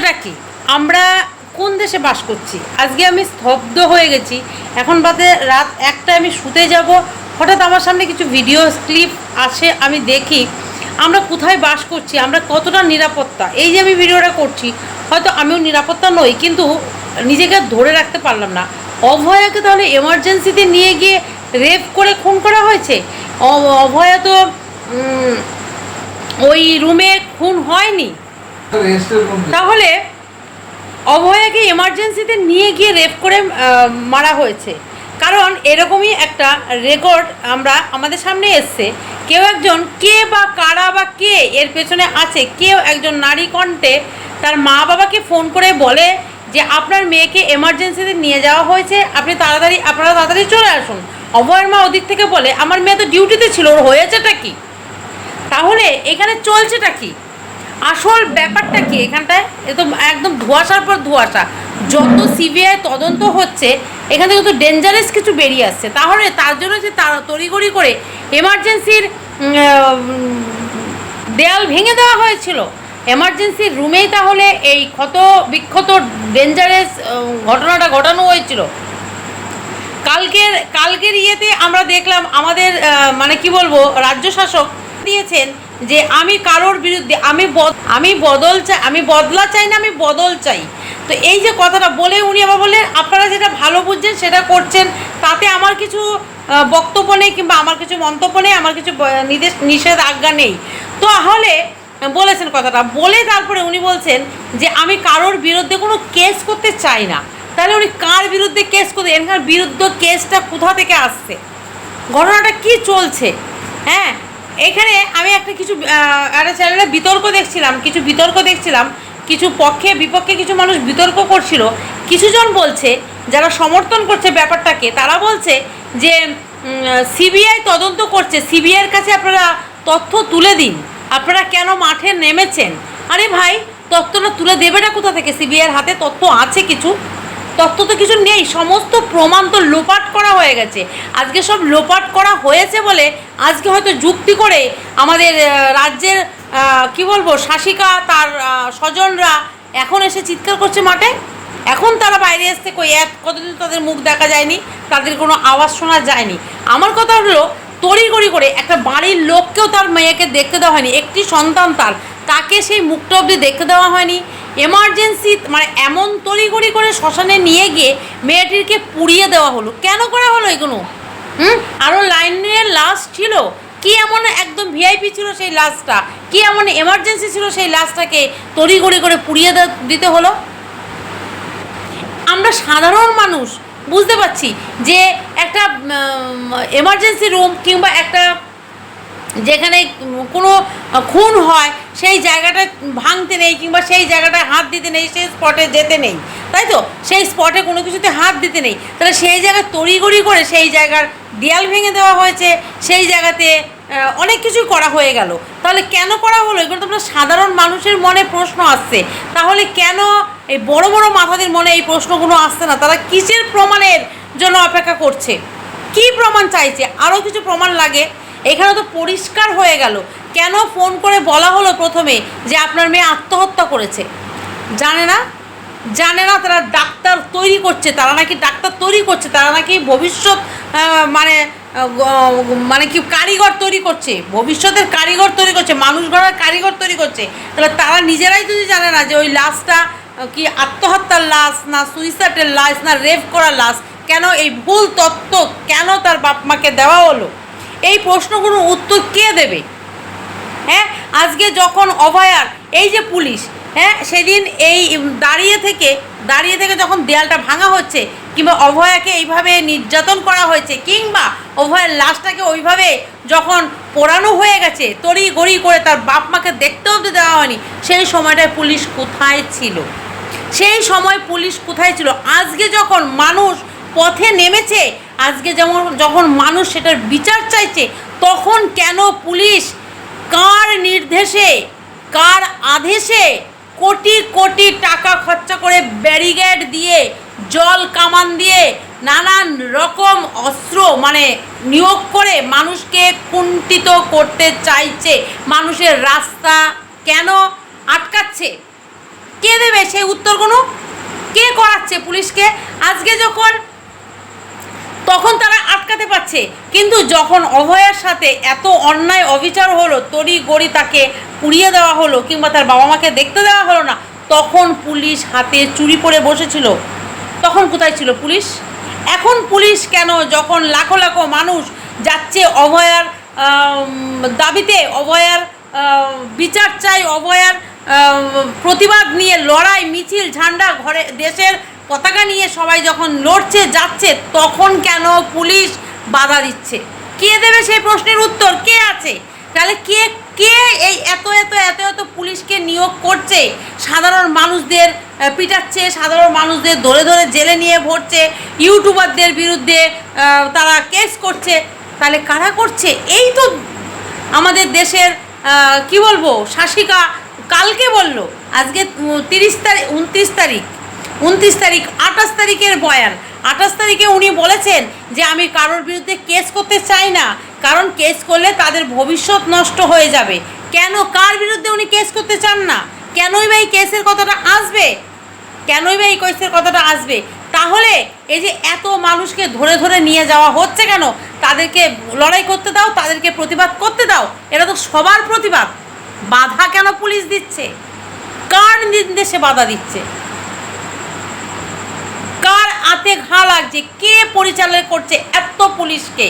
হচ্ছেটা কি? আমরা কোন দেশে বাস করছি? আজকে আমি স্তব্ধ হয়ে গেছি। এখন বাদে রাত 1টায় আমি শুতে যাব, হঠাৎ আমার সামনে কিছু ভিডিও ক্লিপ আসে, আমি দেখি আমরা কোথায় বাস করছি, আমরা কতটা নিরাপত্তা। এই যে আমি ভিডিওটা করছি, হয়তো আমিও নিরাপত্তা নই, কিন্তু নিজেকে ধরে রাখতে পারলাম না। অভয়াকে তাহলে এমার্জেন্সিতে নিয়ে গিয়ে রেপ করে খুন করা হয়েছে। অভয়া তো ওই রুমে খুন হয়নি, তাহলে অভয়াকে এমার্জেন্সিতে নিয়ে গিয়ে রেপ করে মারা হয়েছে। কারণ এরকমই একটা রেকর্ড আমাদের সামনে এসছে। কেউ একজন, কে বা কারা বা কে এর পেছনে আছে, কেউ একজন নারী কণ্ঠে তার মা বাবাকে ফোন করে বলে যে আপনার মেয়েকে এমার্জেন্সিতে নিয়ে যাওয়া হয়েছে, আপনারা তাড়াতাড়ি চলে আসুন। অভয়ের মা ওদিক থেকে বলে আমার মেয়ে তো ডিউটিতে ছিল, ওর হয়েছেটা কি? তাহলে এখানে চলছেটা কি? আসল ব্যাপারটা কি এখানটায়? এ তো একদম ধোঁয়াশার পর ধোঁয়াশা। যত সিবিআই তদন্ত হচ্ছে, এখান থেকে তো ডেঞ্জারাস কিছু বেরিয়ে আসছে। তাহলে তার জন্য যে তারা তড়িঘড়ি করে এমার্জেন্সির দেয়াল ভেঙে দেওয়া হয়েছিল, এমার্জেন্সির রুমেই তাহলে এই ক্ষত বিক্ষত ডেঞ্জারাস ঘটনাটা ঘটানো হয়েছিল। কালকের ইয়েতে আমরা দেখলাম আমাদের মানে কি বলবো, রাজ্য শাসক দিয়েছেন যে আমি কারোর বিরুদ্ধে আমি বদলা চাই না, আমি বদল চাই। তো এই যে কথাটা বলে উনি আবার বললেন আপনারা যেটা ভালো বুঝছেন সেটা করছেন, তাতে আমার কিছু বক্তব্য নেই কিংবা আমার কিছু মন্তব্য নেই, আমার কিছু নিষেধাজ্ঞা নেই। তো তাহলে বলেছেন কথাটা বলে তারপরে উনি বলছেন যে আমি কারোর বিরুদ্ধে কোনো কেস করতে চাই না। তাহলে উনি কার বিরুদ্ধে কেস করতে, এখানকার বিরুদ্ধে কেসটা কোথা থেকে আসছে, ঘটনাটা কি চলছে? হ্যাঁ, এখানে আমি একটা চ্যানেলে কিছু বিতর্ক দেখছিলাম, কিছু পক্ষে বিপক্ষে কিছু মানুষ বিতর্ক করছিল। কিছুজন বলছে, যারা সমর্থন করছে ব্যাপারটাকে, তারা বলছে যে সিবিআই তদন্ত করছে, সিবিআইয়ের কাছে আপনারা তথ্য তুলে দিন, আপনারা কেন মাঠে নেমেছেন? আরে ভাই, তথ্যটা তুলে দেবেটা কোথা থেকে? সিবিআইয়ের হাতে তথ্য আছে কিছু? তথ্য তো কিছু নেই, সমস্ত প্রমাণ তো লোপাট করা হয়ে গেছে। আজকে সব লোপাট করা হয়েছে বলে আজকে হয়তো যুক্তি করে আমাদের রাজ্যের কি বলবো, শাসিকা তার স্বজনরা এখন এসে চিৎকার করছে মাঠে। এখন তারা বাইরে আসতে কতদিন তাদের মুখ দেখা যায়নি, তাদের কোনো আওয়াজ শোনা যায়নি। আমার কথা হলো, তড়িঘড়ি করে একটা বাড়ির লোককেও তার মেয়েকে দেখতে দেওয়া হয়নি, একটি সন্তান তাকে সেই মুখটা অবধি দেখতে দেওয়া হয়নি। এমার্জেন্সি মানে এমন তড়িঘড়ি করে শ্মশানে নিয়ে গিয়ে মেয়েটিকে পুড়িয়ে দেওয়া হলো। কেন করা হলো এগুলো? আরও লাইনের লাশ ছিল, কি এমন একদম ভিআইপি ছিল সেই লাশটা, কি এমন এমার্জেন্সি ছিল সেই লাশটাকে তড়িঘড়ি করে পুড়িয়ে দিতে হলো? আমরা সাধারণ মানুষ বুঝতে পারছি যে একটা এমার্জেন্সি রুম কিংবা একটা যেখানে কোনো খুন হয় সেই জায়গাটা ভাঙতে নেই, কিংবা সেই জায়গাটায় হাত দিতে নেই, সেই স্পটে যেতে নেই, তাই তো? সেই স্পটে কোনো কিছুতে হাত দিতে নেই। তাহলে সেই জায়গায় তড়িঘড়ি করে সেই জায়গার দেয়াল ভেঙে দেওয়া হয়েছে, সেই জায়গাতে অনেক কিছুই করা হয়ে গেল। তাহলে কেন করা হলো? এগুলো তো সাধারণ মানুষের মনে প্রশ্ন আসছে। তাহলে কেন এই বড় বড় মাথাদের মনে এই প্রশ্নগুলো আসছে না? তারা কিসের প্রমাণের জন্য অপেক্ষা করছে? কি প্রমাণ চাইছে? আরও কিছু প্রমাণ লাগে। এখানে তো পরিষ্কার হয়ে গেল। কেন ফোন করে বলা হলো প্রথমে যে আপনার মেয়ে আত্মহত্যা করেছে? জানে না তারা ডাক্তার তৈরি করছে, তারা নাকি ভবিষ্যৎ মানে কি কারিগর তৈরি করছে, ভবিষ্যতের কারিগর তৈরি করছে, মানুষ গড়ার কারিগর তৈরি করছে। তাহলে তারা নিজেরাই যদি জানে না যে ওই লাশটা কি আত্মহত্যার লাশ, না সুইসাইডের লাশ, না রেপ করার লাশ, কেন এই ভুল তথ্য কেন তার বাপ মাকে দেওয়া হলো? এই প্রশ্নগুলোর উত্তর কে দেবে? হ্যাঁ, আজকে যখন অভয়ার এই যে পুলিশ, হ্যাঁ, সেদিন এই দাঁড়িয়ে থেকে যখন দেয়ালটা ভাঙা হচ্ছে, কিংবা অভয়াকে এইভাবে নির্যাতন করা হয়েছে, কিংবা অভয়ের লাশটাকে ওইভাবে যখন পোড়ানো হয়ে গেছে, তড়িঘড়ি করে তার বাপ মাকে দেখতেও তো দেওয়া হয়নি, সেই সময়টায় পুলিশ কোথায় ছিল? আজকে যখন মানুষ পথে নেমেছে, আজকে যখন মানুষ সেটার বিচার চাইছে, তখন কেন পুলিশ কার নির্দেশে, কার আদেশে কোটি কোটি টাকা খরচা করে ব্যারিকেড দিয়ে, জল কামান দিয়ে, নানান রকম অস্ত্র নিয়োগ করে মানুষকে কুণ্ঠিত করতে চাইছে? মানুষের রাস্তা কেন আটকাচ্ছে? কে দেবে সেই উত্তরগুলো? কে করাচ্ছে পুলিশকে? আজকে তখন তারা আটকাতে পারছে, কিন্তু যখন অভয়ার সাথে এত অন্যায় অবিচার হলো, তড়ি গড়ি তাকে পুড়িয়ে দেওয়া হলো কিংবা তার বাবা মাকে দেখতে দেওয়া হলো না, তখন পুলিশ হাতে চুরি পরে বসেছিল। তখন কোথায় ছিল পুলিশ? এখন পুলিশ কেন, যখন লাখো লাখো মানুষ যাচ্ছে অভয়ার দাবিতে, অভয়ার বিচার চাই, অভয়ার প্রতিবাদ নিয়ে লড়াই, মিছিল, ঝান্ডা, ঘরে দেশের পতাকা নিয়ে সবাই যখন লড়ছে যাচ্ছে, তখন কেন পুলিশ বাধা দিচ্ছে? কে দেবে সেই প্রশ্নের উত্তর? কে আছে? তাহলে কে কে এই এত এত এত এত পুলিশকে নিয়োগ করছে? সাধারণ মানুষদের পিটাচ্ছে, সাধারণ মানুষদের ধরে ধরে জেলে নিয়ে ভরছে, ইউটিউবারদের বিরুদ্ধে তারা কেস করছে। তাহলে কারা করছে? এই তো আমাদের দেশের কি বলবো শাসিকা কালকে বলল, আজকে 30 তারিখ, 29 তারিখ, 28 তারিখের বয়ান। 28 তারিখে উনি বলেছেন যে আমি কারোর বিরুদ্ধে কেস করতে চাই না, কারণ কেস করলে তাদের ভবিষ্যৎ নষ্ট হয়ে যাবে। কেন, কার বিরুদ্ধে উনি কেস করতে চান না? কেনই বা এই কেসের কথাটা আসবে? কেনই বা এই কেসের কথাটা আসবে? তাহলে এই যে এত মানুষকে ধরে ধরে নিয়ে যাওয়া হচ্ছে কেন? তাদেরকে লড়াই করতে দাও, তাদেরকে প্রতিবাদ করতে দাও, এটা তো সবার প্রতিবাদ। বাধা কেন পুলিশ দিচ্ছে? কার নির্দেশে বাধা দিচ্ছে? কার হাতে ঘা লাগছে? কে পরিচালনা করছে এত পুলিশকে?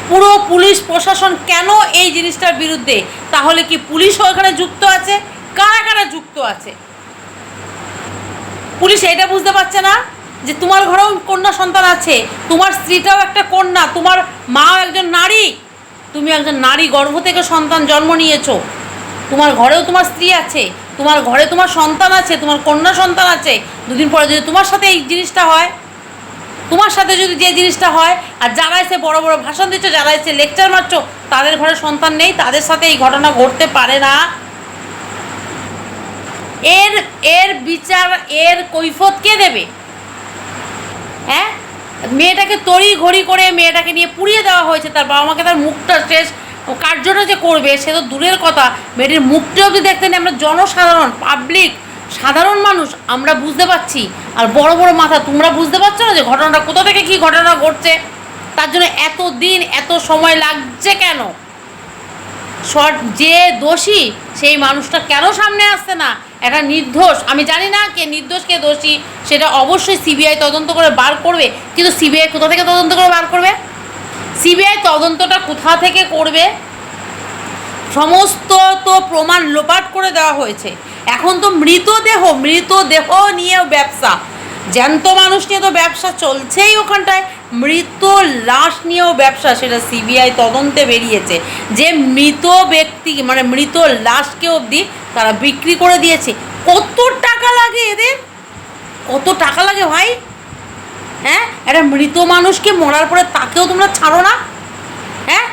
পুরো পুলিশ প্রশাসন কেন এই জিনিসটার বিরুদ্ধে? তাহলে কি পুলিশও এখানে যুক্ত আছে? কারা কারা যুক্ত আছে? পুলিশ এটা বুঝতে পারছে না যে তোমার ঘরেও কন্যা সন্তান আছে, তোমার স্ত্রীটাও একটা কন্যা, তোমার মাও একজন নারী, তুমি একজন নারী, গর্ভ থেকে সন্তান জন্ম নিয়েছো, তোমার ঘরেও তোমার স্ত্রী আছে, তোমার ঘরে তোমার সন্তান আছে, তোমার কন্যা সন্তান আছে। দুদিন পরে যদি তোমার সাথে এই জিনিসটা হয়, তোমার সাথে যদি যে জিনিসটা হয়, আর যারা এসে বড় বড় ভাষণ দিচ্ছ, যারা এসে লেকচার মারছো, তাদের ঘরে সন্তান নেই, তাদের সাথে এই ঘটনা ঘটতে পারে না। এর বিচার, এর কৈফিয়ত কে দেবে? হ্যাঁ, মেয়েটাকে তড়ি ঘড়ি করে মেয়েটাকে নিয়ে পুড়িয়ে দেওয়া হয়েছে, তার বাবা মাকে তার মুখটা শেষ কার্যটা যে করবে সে তো দূরের কথা, মেয়েটির মুখটা অবধি দেখতে নেই। আমরা জনসাধারণ, পাবলিক, সাধারণ মানুষ আমরা বুঝতে পারছি, আর বড় বড় মাথা তোমরা বুঝতে পারছো না যে ঘটনাটা কোথা থেকে কী ঘটনা ঘটছে? তার জন্য এত দিন এত সময় লাগছে কেন? যে দোষী সেই মানুষটা কেন সামনে আসছে না? একটা নির্দোষ, আমি জানি না কে নির্দোষ কে দোষী, সেটা অবশ্যই সিবিআই তদন্ত করে বার করবে, কিন্তু সিবিআই কোথা থেকে তদন্ত করে বার করবে? সিবিআই তদন্তটা কোথা থেকে করবে? সমস্ত তো প্রমাণ লোপাট করে দেওয়া হয়েছে। এখন তো মৃতদেহ নিয়েও ব্যবসা, জ্যান্ত মানুষ নিয়ে তো ব্যবসা চলছেই ওখানটায়, মৃত লাশ নিয়েও ব্যবসা, সেটা সিবিআই তদন্তে বেরিয়েছে যে মৃত ব্যক্তি মানে মৃত লাশকে অবধি তারা বিক্রি করে দিয়েছে। কত টাকা লাগে এদের? কত টাকা লাগে ভাই? হ্যাঁ, একটা মৃত মানুষকে মরার পরে তাকেও তোমরা ছাড়ো না? হ্যাঁ,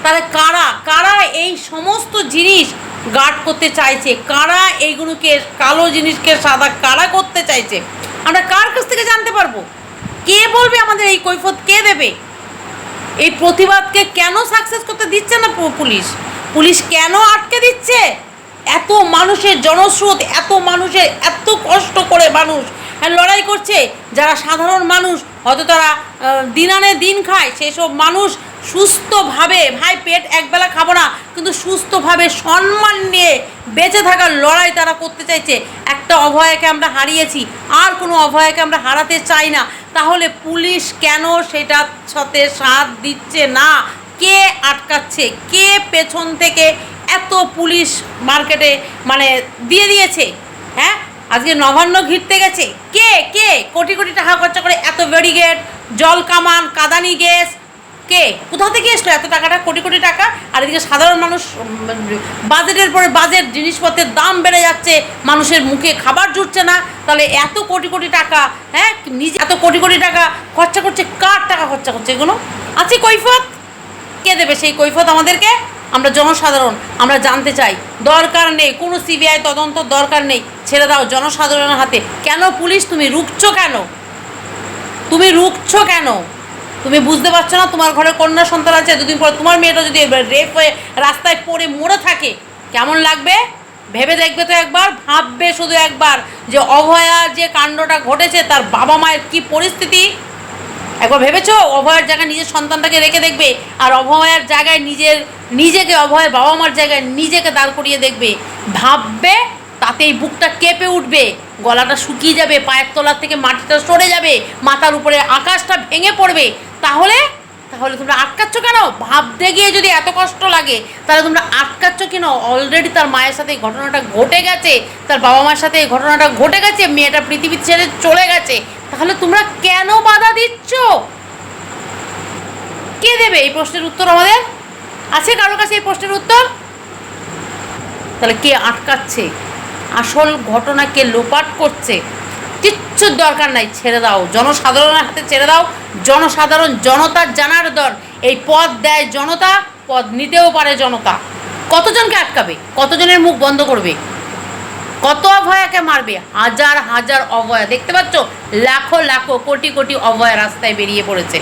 তাহলে কারা কারা এই সমস্ত জিনিস গার্ড করতে চাইছে? কারা এইগুলোকে, কালো জিনিসকে সাদা কারা করতে চাইছে? আমরা কার কাছ থেকে জানতে পারবো? কে বলবে আমাদের এই কৈফিয়ত? কে দেবে? এই প্রতিবাদকে কেন সাকসেস করতে দিচ্ছে না পুলিশ কেন আটকে দিচ্ছে? এত মানুষের জনস্রোত, এত মানুষের, এত কষ্ট করে মানুষ লড়াই করছে, যারা সাধারণ মানুষ হয়তো তারা দিন আনে দিন খায়, সেসব মানুষ সুস্থভাবে, ভাই পেট একবেলা খাবো না, কিন্তু সুস্থভাবে সম্মান নিয়ে বেঁচে থাকার লড়াই তারা করতে চাইছে। একটা অভয়াকে আমরা হারিয়েছি, আর কোনো অভয়াকে আমরা হারাতে চাই না। তাহলে পুলিশ কেন সেটার সাথে সাথ দিচ্ছে না? কে আটকাচ্ছে? কে পেছন থেকে এত পুলিশ মার্কেটে মানে দিয়ে দিয়েছে? হ্যাঁ, আজকে নবান্ন ঘিরতে গেছে কে? কোটি কোটি টাকা খরচা করে এত ব্যারিকেড, জল কামান, কাঁদানি গ্যাস, কে কোথা থেকে এসলো এত টাকাটা? কোটি কোটি টাকা। আর এদিকে সাধারণ মানুষ, বাজেটের পরে বাজেট, জিনিসপত্রের দাম বেড়ে যাচ্ছে, মানুষের মুখে খাবার জুটছে না। তাহলে এত কোটি কোটি টাকা, হ্যাঁ, নিজে এত কোটি কোটি টাকা খরচা করছে, কার টাকা খরচা করছে এগুলো? আছে কৈফিয়ত? কে দেবে সেই কৈফিয়ত আমাদেরকে? আমরা জনসাধারণ, আমরা জানতে চাই। দরকার নেই কোনো সিবিআই তদন্ত, দরকার নেই, ছেড়ে দাও জনসাধারণের হাতে। কেন পুলিশ তুমি রুখছো কেন? তুমি বুঝতে পারছো না? তোমার ঘরে কন্যা সন্তান আছে, দুদিন পর তোমার মেয়েটা যদি রেপ হয়ে রাস্তায় পড়ে মরে থাকে, কেমন লাগবে? ভেবে দেখবে তো একবার, ভাববে শুধু একবার যে অভয়ার যে কাণ্ডটা ঘটেছে তার বাবা মায়ের কি পরিস্থিতি। একবার ভেবেছো অভয়ার জায়গায় নিজের সন্তানটাকে রেখে দেখবে, আর অভয়ার জায়গায় নিজেকে অভয়ের বাবা মার জায়গায় নিজেকে দাঁড় করিয়ে দেখবে, ভাববে তাতেই বুকটা কেঁপে উঠবে, গলাটা শুকিয়ে যাবে, পায়ের তলার থেকে মাটিটা সরে যাবে, মাথার উপরে আকাশটা ভেঙে পড়বে। তাহলে তোমরা আটকাচ্ছ কেন? ভাবতে গিয়ে যদি এত কষ্ট লাগে তাহলে তোমরা আটকাচ্ছ কেন? অলরেডি তার মায়ের সাথে এই ঘটনাটা ঘটে গেছে, তার বাবা মার সাথে এই ঘটনাটা ঘটে গেছে, মেয়েটা পৃথিবী ছেড়ে চলে গেছে। তাহলে তোমরা কেন বাধা দিচ্ছ? কে দেবে এই প্রশ্নের উত্তর? আমাদের আছে কারোর কাছে এই প্রশ্নের উত্তর? তাহলে কে আটকাচ্ছে? আসল ঘটনাকে লোপাট করছে। কিচ্ছুর দরকার নাই, ছেড়ে দাও, জনসাধারণের হাতে ছেড়ে দাও। জনসাধারণ, জনতার জানার্দন, এই পদ দেয় জনতা, পদ নিতেও পারে জনতা। কতজনকে আটকাবে? কতজনের মুখ বন্ধ করবে? কত অভয়াকে মারবে? হাজার হাজার অভয়া, দেখতে পাচ্ছ লাখো লাখো কোটি কোটি অভয়া রাস্তায় বেরিয়ে পড়েছে।